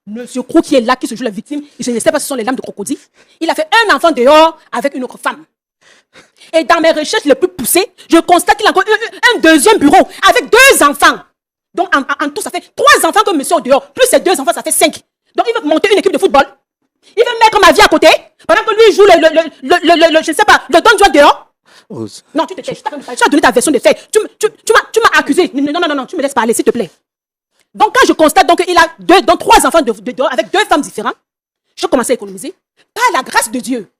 Monsieur Krou qui est là, qui se joue la victime, je ne sais pas si ce sont les lames de crocodile. Il a fait un enfant dehors avec une autre femme. Et dans mes recherches les plus poussées, je constate qu'il a encore un deuxième bureau avec 2 enfants. Donc en tout, ça fait 3 enfants que monsieur est dehors. Plus ces 2 enfants, ça fait 5. Donc il veut monter une équipe de football. Il veut mettre ma vie à côté pendant que lui joue je ne sais pas, le don Juan dehors. Rose. Non, tu te tais, tu as donné ta version des faits. Tu m'as accusé. Non, tu me laisses parler, s'il te plaît. Donc, quand je constate qu'il a 3 enfants dehors avec 2 femmes différentes, je commence à économiser. Par la grâce de Dieu,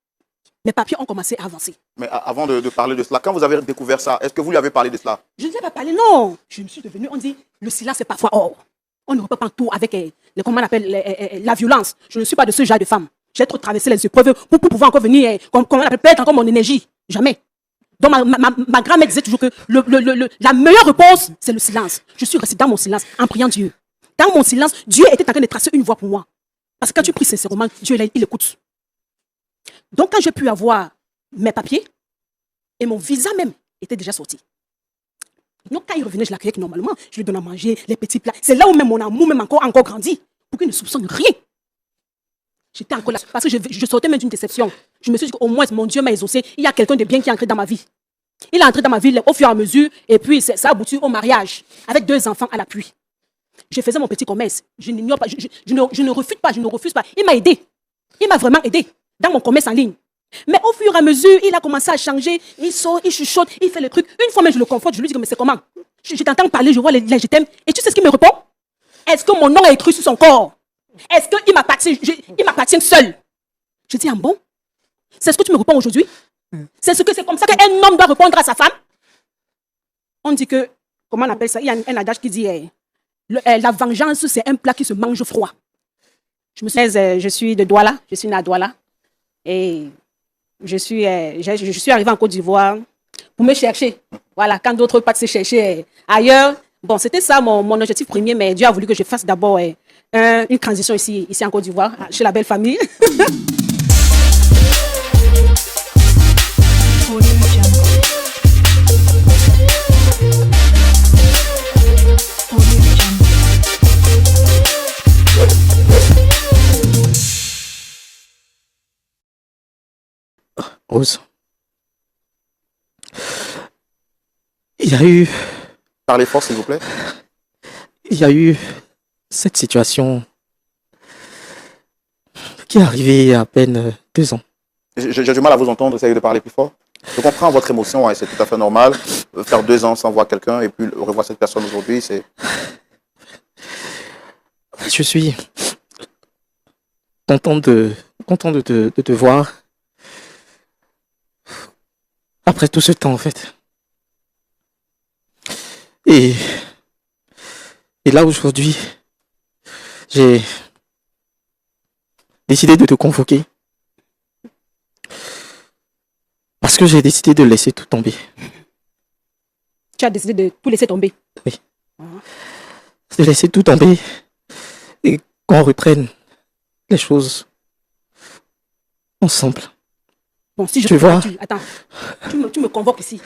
mes papiers ont commencé à avancer. Mais avant de parler de cela, quand vous avez découvert ça, est-ce que vous lui avez parlé de cela? Je ne lui ai pas parlé, non. Je me suis devenue, on dit, le silence est parfois or. On ne peut pas tout avec comment on appelle, la violence. Je ne suis pas de ce genre de femme. J'ai trop traversé les épreuves pour pouvoir encore venir, perdre encore mon énergie. Jamais. Donc ma grand-mère disait toujours que la meilleure réponse, c'est le silence. Je suis restée dans mon silence en priant Dieu. Dans mon silence, Dieu était en train de tracer une voie pour moi. Parce que quand tu pries sincèrement, Dieu, il écoute. Donc quand j'ai pu avoir mes papiers, et mon visa même était déjà sorti. Donc quand il revenait, je l'accueillais normalement. Je lui donnais à manger, les petits plats. C'est là où même mon amour même encore grandi. Pour qu'il ne soupçonne rien. J'étais encore là. Parce que je sortais même d'une déception. Je me suis dit qu'au moins, mon Dieu m'a exaucé. Il y a quelqu'un de bien qui est entré dans ma vie. Il est entré dans ma vie au fur et à mesure. Et puis, ça a abouti au mariage. Avec 2 enfants à l'appui. Je faisais mon petit commerce. Je n'ignore pas. Je ne refuse pas. Il m'a aidé. Il m'a vraiment aidé. Dans mon commerce en ligne. Mais au fur et à mesure, il a commencé à changer. Il sort, il chuchote, il fait les trucs. Une fois même, je le confronte. Je lui dis, mais c'est comment? Je t'entends parler, je vois les je t'aime. Et tu sais ce qu'il me répond? Est-ce que mon nom est écrit sur son corps? Est-ce qu'il m'appartient seul? Je dis, ah bon? C'est ce que tu me réponds aujourd'hui? C'est comme ça qu'un homme doit répondre à sa femme? On dit que, comment on appelle ça? Il y a un adage qui dit, la vengeance, c'est un plat qui se mange froid. Je suis de Douala, je suis née à Douala. Et je suis arrivée en Côte d'Ivoire pour me chercher. Voilà, quand d'autres partent se chercher ailleurs. Bon, c'était ça mon objectif premier, mais Dieu a voulu que je fasse d'abord une transition ici en Côte d'Ivoire, chez la belle famille. Rose. Il y a eu... Parlez fort, s'il vous plaît. Il y a eu cette situation qui est arrivée il y a à peine 2 ans. J'ai du mal à vous entendre, essayez de parler plus fort. Je comprends votre émotion, c'est tout à fait normal. Faire 2 ans sans voir quelqu'un et puis revoir cette personne aujourd'hui, c'est... Je suis content de te voir. Après tout ce temps, en fait. Et là, aujourd'hui, j'ai décidé de te convoquer. Parce que j'ai décidé de laisser tout tomber. Tu as décidé de tout laisser tomber? Oui. De laisser tout tomber et qu'on reprenne les choses ensemble. Bon, si je tu vois. Attends, tu me convoques ici,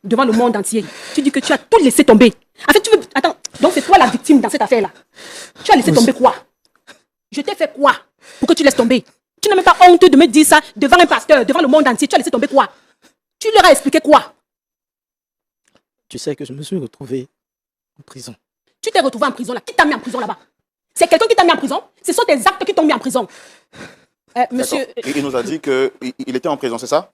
devant le monde entier. Tu dis que tu as tout laissé tomber. En fait, attends, donc c'est toi la victime dans cette affaire-là. Tu as laissé tomber quoi? Je t'ai fait quoi pour que tu laisses tomber? Tu n'as même pas honte de me dire ça devant un pasteur, devant le monde entier. Tu as laissé tomber quoi? Tu leur as expliqué quoi? Tu sais que je me suis retrouvé en prison. Tu t'es retrouvé en prison là? Qui t'a mis en prison là-bas? C'est quelqu'un qui t'a mis en prison? Ce sont tes actes qui t'ont mis en prison. Monsieur... Il nous a dit qu'il était en prison, c'est ça?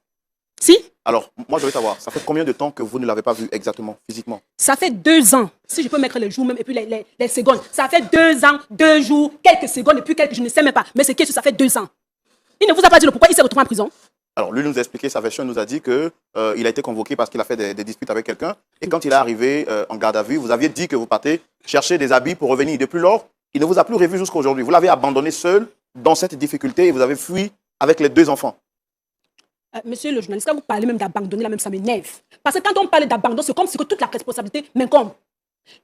Si. Alors, moi je veux savoir, ça fait combien de temps que vous ne l'avez pas vu exactement, physiquement? Ça fait 2 ans, si je peux mettre les jours même et puis les secondes. Ça fait 2 ans, 2 jours, quelques secondes et puis je ne sais même pas. Mais c'est que ça fait 2 ans. Il ne vous a pas dit le pourquoi il s'est retrouvé en prison? Alors, lui nous a expliqué sa version, il nous a dit qu'il a été convoqué parce qu'il a fait des disputes avec quelqu'un. Et quand il est arrivé en garde à vue, vous aviez dit que vous partez chercher des habits pour revenir. Depuis lors, il ne vous a plus revu jusqu'à aujourd'hui. Vous l'avez abandonné seul dans cette difficulté et vous avez fui avec les 2 enfants. Monsieur le journaliste, quand vous parlez même d'abandonner, là même ça m'énerve. Parce que quand on parle d'abandon, c'est comme si toute la responsabilité m'incombe.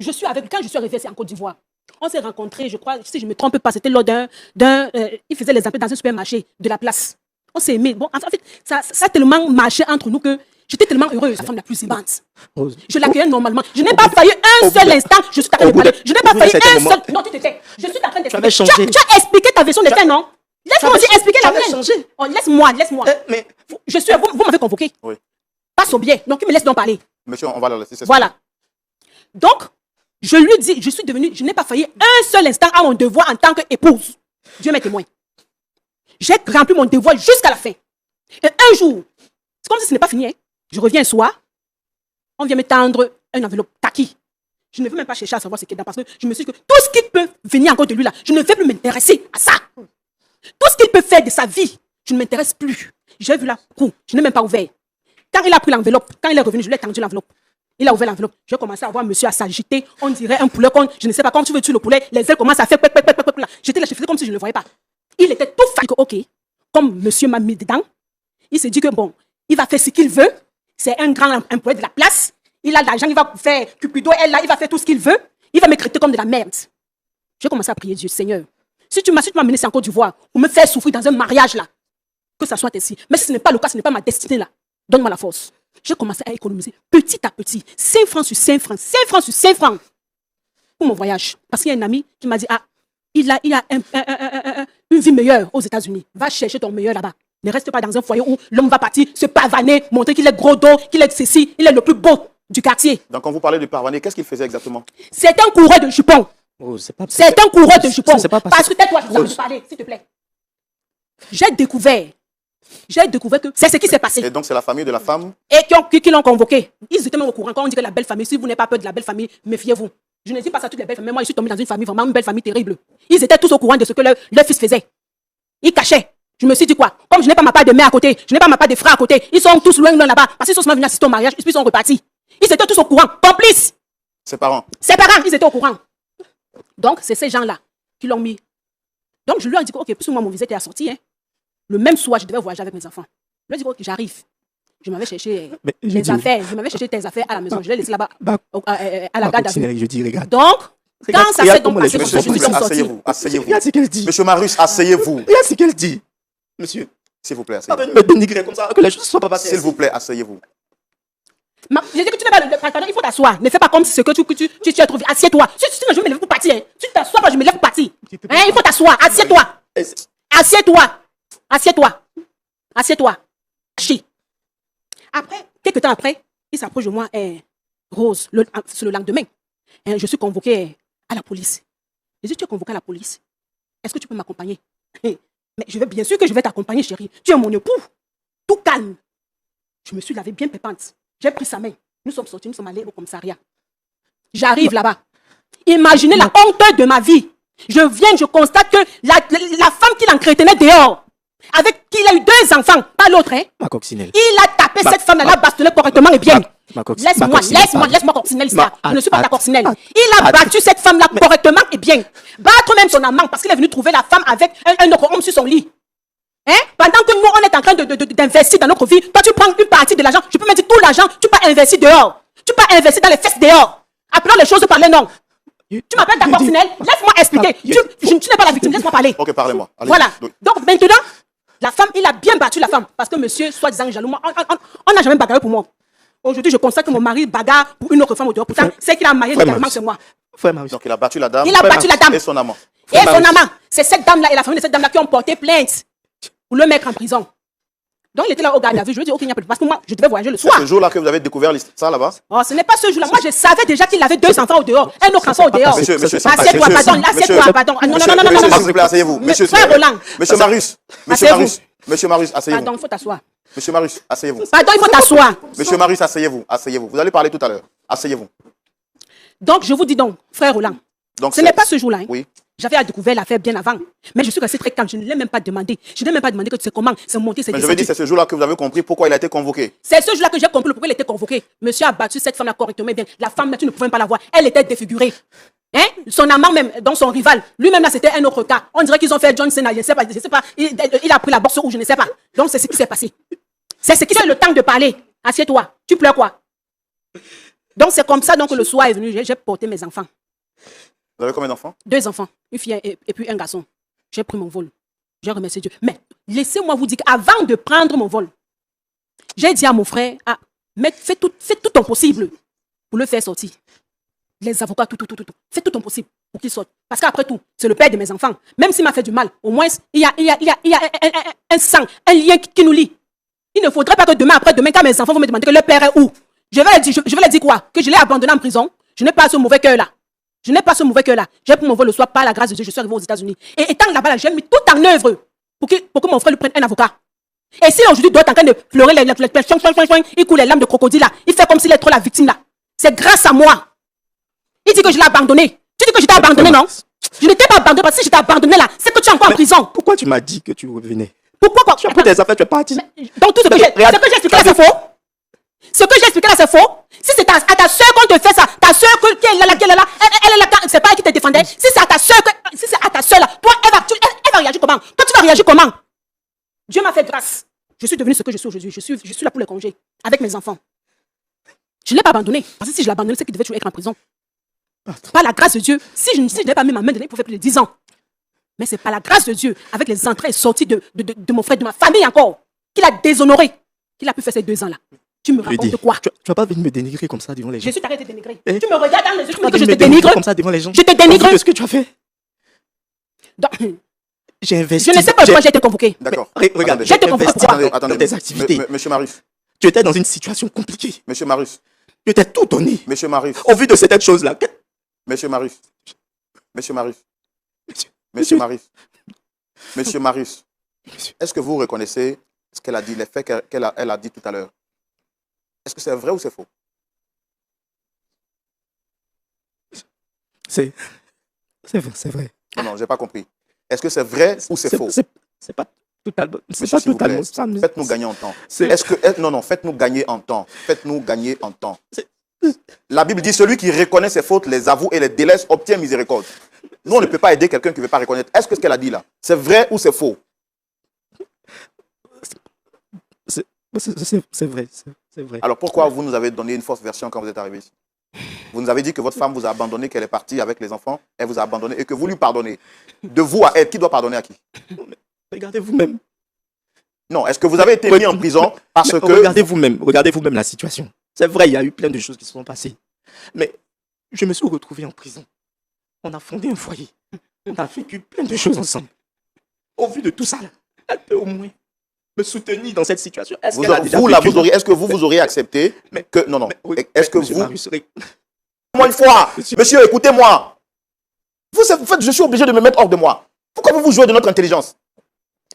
Quand je suis arrivée en Côte d'Ivoire, on s'est rencontrés, je crois, si je ne me trompe pas, c'était lors il faisait les appels dans un supermarché de la place. On s'est aimés. Bon, en fait, ça a tellement marché entre nous que J'étais tellement heureuse, la femme la plus aimante. Rose. Je l'accueillais normalement. Je n'ai pas failli un seul instant. Je suis en train de parler. Je n'ai pas failli un seul. Non, tu te tais. Je suis en train avais d'expliquer. changé. Tu as expliqué ta version des faits, non? Laisse-moi aussi expliquer la avais mienne. changé. Oh, laisse-moi. Mais Je suis. Vous m'avez convoqué. Oui. Passe au biais. Donc, il me laisse donc parler. Monsieur, on va la laisser. Voilà. Donc, je lui dis, je n'ai pas failli un seul instant à mon devoir en tant qu'épouse. Dieu m'est témoin. J'ai rempli mon devoir jusqu'à la fin. Et un jour, c'est comme si ce n'est pas fini. Hein. Je reviens un soir, on vient me tendre une enveloppe kaki. Je ne veux même pas chercher à savoir ce qu'il y a dedans parce que je me suis dit que tout ce qui peut venir encore de lui là, je ne vais plus m'intéresser à ça. Tout ce qu'il peut faire de sa vie, je ne m'intéresse plus. J'ai vu la roue, je n'ai même pas ouvert. Quand il a pris l'enveloppe, quand il est revenu, je lui ai tendu l'enveloppe. Il a ouvert l'enveloppe. J'ai commencé à voir monsieur à s'agiter. On dirait un poulet, je ne sais pas, quand tu veux tuer le poulet, les ailes commencent à faire. J'étais là, je faisais comme si je ne le voyais pas. Il était tout fatigué. Ok, comme monsieur m'a mis dedans, il s'est dit que bon, il va faire ce qu'il veut. C'est un grand employé de la place. Il a de l'argent, il va faire Cupido, elle là, il va faire tout ce qu'il veut. Il va me traiter comme de la merde. J'ai commencé à prier Dieu, Seigneur. Si tu m'as mené en Côte d'Ivoire pour me faire souffrir dans un mariage là, que ça soit ainsi. Mais si ce n'est pas le cas, ce n'est pas ma destinée là. Donne-moi la force. J'ai commencé à économiser petit à petit, 5 francs sur 5 francs, 5 francs sur 5 francs pour mon voyage. Parce qu'il y a un ami qui m'a dit, ah, il a une vie meilleure aux États-Unis. Va chercher ton meilleur là-bas. Ne reste pas dans un foyer où l'homme va partir se pavaner, montrer qu'il est gros dos, qu'il est ceci, il est le plus beau du quartier. Donc, quand vous parlez de pavaner, qu'est-ce qu'il faisait exactement? C'est un coureur de jupons. Rose, c'est pas. C'est un coureur de jupons. C'est pas Parce que tais-toi, je vais parler, s'il te plaît. J'ai découvert que c'est ce qui s'est passé. Et donc, c'est la famille de la femme. Et qui l'ont convoqué. Ils étaient même au courant. Quand on dit que la belle famille, si vous n'avez pas peur de la belle famille, méfiez-vous. Je ne dis pas ça à toutes les belles familles. Moi, je suis tombée dans une famille, vraiment une belle famille terrible. Ils étaient tous au courant de ce que leur fils faisait. Ils cachaient. Je me suis dit quoi? Comme je n'ai pas ma part de mère à côté, je n'ai pas ma part de frère à côté, ils sont tous loin là-bas. Parce qu'ils sont seulement venus assister au mariage, ils sont repartis. Ils étaient tous au courant, complices. Ses parents. Ses parents, ils étaient au courant. Donc, c'est ces gens-là qui l'ont mis. Donc, je lui ai dit, ok, puisque moi, mon visa était assorti, hein. Le même soir, je devais voyager avec mes enfants. Je lui ai dit, ok, j'arrive. Je m'avais cherché les affaires. Je m'avais cherché tes affaires à la maison. Je l'ai laissé là-bas, à la garde à vue. Je dis, regarde. Donc, quand ça s'est donc passé, Monsieur, je suis sortie. asseyez-vous, asseyez-vous. Regarde ce qu'elle dit. Monsieur Marius, asseyez-vous. Regarde ce qu'elle dit. Monsieur, S'il vous plaît, pas asseyez-vous. venir me dénigrer comme ça, que les choses ne soient pas passées. S'il vous plaît, asseyez-vous. J'ai dit que tu n'es pas pardon, il faut t'asseoir. Ne fais pas comme ce que tu as trouvé. Assieds-toi. Si je me lève pour partir. Hein. Si tu t'assois pas, je me lève pour partir. Hein, il faut t'asseoir. Assieds-toi. Assieds-toi. Assieds-toi. Assieds-toi. Chi. Après, quelques temps après, il s'approche de moi, Rose, c'est le lendemain. Je suis convoquée à la police. Je dis, tu es convoquée à la police. Est-ce que tu peux m'accompagner? Mais bien sûr que je vais t'accompagner, chérie. Tu es mon époux. Tout calme. Je me suis lavée bien pépante. J'ai pris sa main. Nous sommes sortis, nous sommes allés au commissariat. J'arrive là-bas. Imaginez la honte de ma vie. Je viens, je constate que la femme qui l'entretenait dehors, avec qui il a eu 2 enfants, pas l'autre, hein. Ma coccinelle. Il a tapé cette femme-là, l'a bastonné correctement et bien. Laisse-moi, coccinelle, ça. Je ne suis pas ta coccinelle. Il a battu cette femme-là correctement et bien. Battre même son amant parce qu'il est venu trouver la femme avec un autre homme sur son lit. Hein? Pendant que nous, on est en train d'investir dans notre vie, toi, tu prends une partie de l'argent, je peux mettre tout l'argent, tu peux investir dehors. Tu peux investir dans les fesses dehors. Appelons les choses par les noms. Tu m'appelles ta coccinelle, laisse-moi expliquer. Tu n'es pas la victime, laisse-moi parler. Ok, parlez-moi. Voilà. Donc maintenant, la femme, il a bien battu la femme. Parce que monsieur, soi-disant jaloux, on n'a jamais bagarré pour moi. Aujourd'hui, je constate que mon mari bagarre pour une autre femme au dehors. Pourtant, c'est qu'il a marié littéralement, c'est moi. Donc il a battu la dame. Il a battu la dame. Et son amant. Et son amant. C'est cette dame-là et la famille de cette dame-là qui ont porté plainte pour le mettre en prison. Donc il était là au garde à vue. Je lui ai dit, ok, il n'y a pas de... Parce que moi, je devais voyager le soir. C'est ce jour-là que vous avez découvert ça là-bas? Oh, ce n'est pas ce jour-là. Moi, je savais déjà qu'il avait 2 enfants au dehors. Un autre enfant au dehors. Assieds-toi, pardon. Assieds-toi, pardon. Non. S'il vous plaît, asseyez-vous. Monsieur Roland. Monsieur Marius. Monsieur Marius, asseyez-vous. Pardon, il faut t'asseoir. Monsieur Marius, asseyez-vous. Pardon, il faut t'asseoir. Monsieur Marius, asseyez-vous. Asseyez-vous. Vous allez parler tout à l'heure. Asseyez-vous. Donc, je vous dis donc, frère Roland, ce n'est pas ce jour-là. Hein. Oui. J'avais découvert l'affaire bien avant. Mais je suis resté très calme. Je ne l'ai même pas demandé. Je n'ai même pas demandé que c'est comment, c'est monté, c'est Mais je veux dire, c'est ce jour-là que vous avez compris pourquoi il a été convoqué. C'est ce jour-là que j'ai compris pourquoi il était convoqué. Monsieur a battu cette femme-là correctement bien. La femme, là, tu ne pouvais pas la voir. Elle était défigurée. Hein? Son amant même, donc son rival, lui-même là, c'était un autre cas. On dirait qu'ils ont fait John Cena, je ne sais pas. Il a pris la bourse ou je ne sais pas. Donc c'est ce qui s'est passé. C'est ce qui fait le temps de parler. Assieds-toi. Tu pleures quoi? Donc c'est comme ça donc le soir est venu. J'ai porté mes enfants. Vous avez combien d'enfants? 2 enfants, une fille et puis un garçon. J'ai pris mon vol. J'ai remercié Dieu. Mais laissez-moi vous dire qu'avant de prendre mon vol, j'ai dit à mon frère, Mais fais tout ton possible pour le faire sortir. Les avocats, tout. Fais tout ton possible pour qu'il sorte. Parce qu'après tout, c'est le père de mes enfants. Même s'il m'a fait du mal, au moins, il y a un sang, un lien qui nous lie. Il ne faudrait pas que demain, après-demain, quand mes enfants vont me demander que leur père est où, je vais leur dire quoi? Que je l'ai abandonné en prison. Je n'ai pas ce mauvais cœur-là. Je n'ai pas ce mauvais cœur-là. J'ai pris mon vol le soir, par la grâce de Dieu, je suis arrivé aux États-Unis. Et étant là-bas, j'ai mis tout en œuvre pour que mon frère lui prenne un avocat. Et s'il aujourd'hui doit être en train de pleurer, il coule les larmes de crocodile là, il fait comme s'il est trop la victime là. C'est grâce à moi. Il dit que je l'ai abandonné. Tu dis que je t'ai abandonné, non? Je ne t'ai pas abandonné parce que si je t'ai abandonné là, c'est que tu es encore en prison. Pourquoi tu m'as dit que tu revenais? Pourquoi quoi? Tu as pris tes affaires, tu es parti. Donc tout ce que j'ai expliqué là, c'est faux. Ce que j'ai expliqué là, c'est faux. Si c'est à ta soeur qu'on te fait ça, ta soeur qui est là, elle est là, c'est pas elle qui te défendait. Si c'est à ta soeur, là, toi, elle va réagir comment? Toi, tu vas réagir comment? Dieu m'a fait grâce. Je suis devenu ce que je suis aujourd'hui. Je suis là pour les congés, avec mes enfants. Je ne l'ai pas abandonné. Parce que si je l'ai abandonné, c'est qu'il devait toujours être en prison. Par la grâce de Dieu, si je n'avais pas mis ma main dedans, il pouvait plus de 10 ans. Mais c'est par la grâce de Dieu, avec les entrées et sorties de mon frère, de ma famille encore, qu'il a déshonoré, qu'il a pu faire ces 2 ans-là. Tu me racontes quoi? Tu vas pas venir me dénigrer comme ça devant les gens. Je suis arrêté de dénigrer. Tu me regardes dans les yeux, tu me dis que je te dénigrer dénigre. comme ça devant les gens. Je te dénigre. De ce que tu as fait. Donc, J'ai investi. je ne sais pas pourquoi j'ai été convoqué. D'accord. Regarde, J'ai j'ai investi Attendez. dans tes activités. Monsieur Marius. Tu étais dans une situation compliquée. Monsieur Marius. Tu étais tout donné. Monsieur Marius. Au vu de certaines choses-là. Monsieur Marius. Monsieur Marius. Monsieur- Monsieur Marius. Monsieur Marius. Est-ce que vous reconnaissez ce qu'elle a dit, les faits qu'elle a dit tout à l'heure? Est-ce que c'est vrai ou c'est faux? C'est vrai, c'est vrai. Non, j'ai pas compris. Est-ce que c'est vrai ou c'est faux? C'est pas totalement. C'est Monsieur, pas s'il vous plaît, totalement ça. mais- faites-nous gagner en temps. C'est- Non, faites-nous gagner en temps. Faites-nous gagner en temps. La Bible dit celui qui reconnaît ses fautes, les avoue et les délaisse obtient miséricorde. Nous, on ne peut pas aider quelqu'un qui ne veut pas reconnaître. Est-ce que ce qu'elle a dit là, c'est vrai ou c'est faux? C'est vrai, c'est vrai. Alors pourquoi vous nous avez donné une fausse version quand vous êtes arrivé ici? Vous nous avez dit que votre femme vous a abandonné, qu'elle est partie avec les enfants, elle vous a abandonné et que vous lui pardonnez. De vous à elle, qui doit pardonner à qui? Regardez vous-même. Non, est-ce que vous avez été mis en prison parce que... Regardez vous-même la situation. C'est vrai, il y a eu plein de choses qui se sont passées. Mais je me suis retrouvé en prison. On a fondé un foyer. On a vécu plein de choses ensemble. Au vu de tout ça, elle peut au moins me soutenir dans cette situation. Est-ce Vous, qu'elle a déjà vous, là, vécu- est-ce que vous auriez accepté Mais- que... Non, Oui, est-ce que monsieur vous... Marius, Moi une fois, monsieur, écoutez-moi. Vous faites, je suis obligé de me mettre hors de moi. Pourquoi vous jouez de notre intelligence?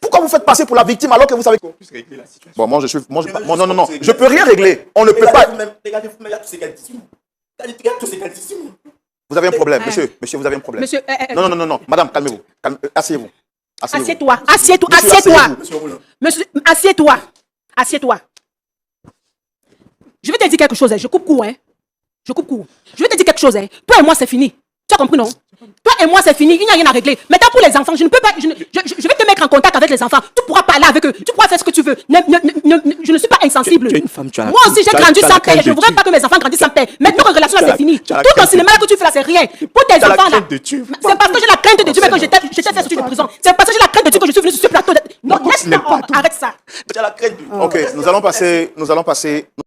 Pourquoi vous faites passer pour la victime alors que vous savez... qu'on puisse régler la situation. Bon, moi, je suis... non, juste je peux rien régler. On ne peut pas... Regardez vous-même, là, tout ce qu'elle dit. Regarde tout ce qu'elle dit. Vous avez un problème, monsieur, vous avez un problème. Monsieur, Non, madame, calmez-vous. Asseyez-vous. assieds-toi. Monsieur, asseyez-vous. Monsieur, assieds-toi. Je vais te dire quelque chose, hein. Je coupe court, hein. Je vais te dire quelque chose, hein. Toi et moi, c'est fini. Tu as compris, non? Toi et moi, c'est fini. Il n'y a rien à régler. Maintenant, pour les enfants, je ne peux pas. Je vais te mettre en contact avec les enfants. Tu pourras parler avec eux. Tu pourras faire ce que tu veux. Je ne suis pas insensible. Tu es une femme, tu as... Moi aussi, j'ai grandi sans père. Je ne voudrais pas que mes enfants grandissent sans père. Maintenant, notre relation, là, c'est fini. Tout ton cinéma là que tu fais là, c'est rien. Pour tes enfants, là. C'est parce que j'ai la crainte de Dieu que j'étais fait sortir de prison. C'est parce que j'ai la crainte de Dieu que je suis venu sur ce plateau. Non, laisse-moi. Arrête ça. Tu as la crainte de... Ok, nous allons passer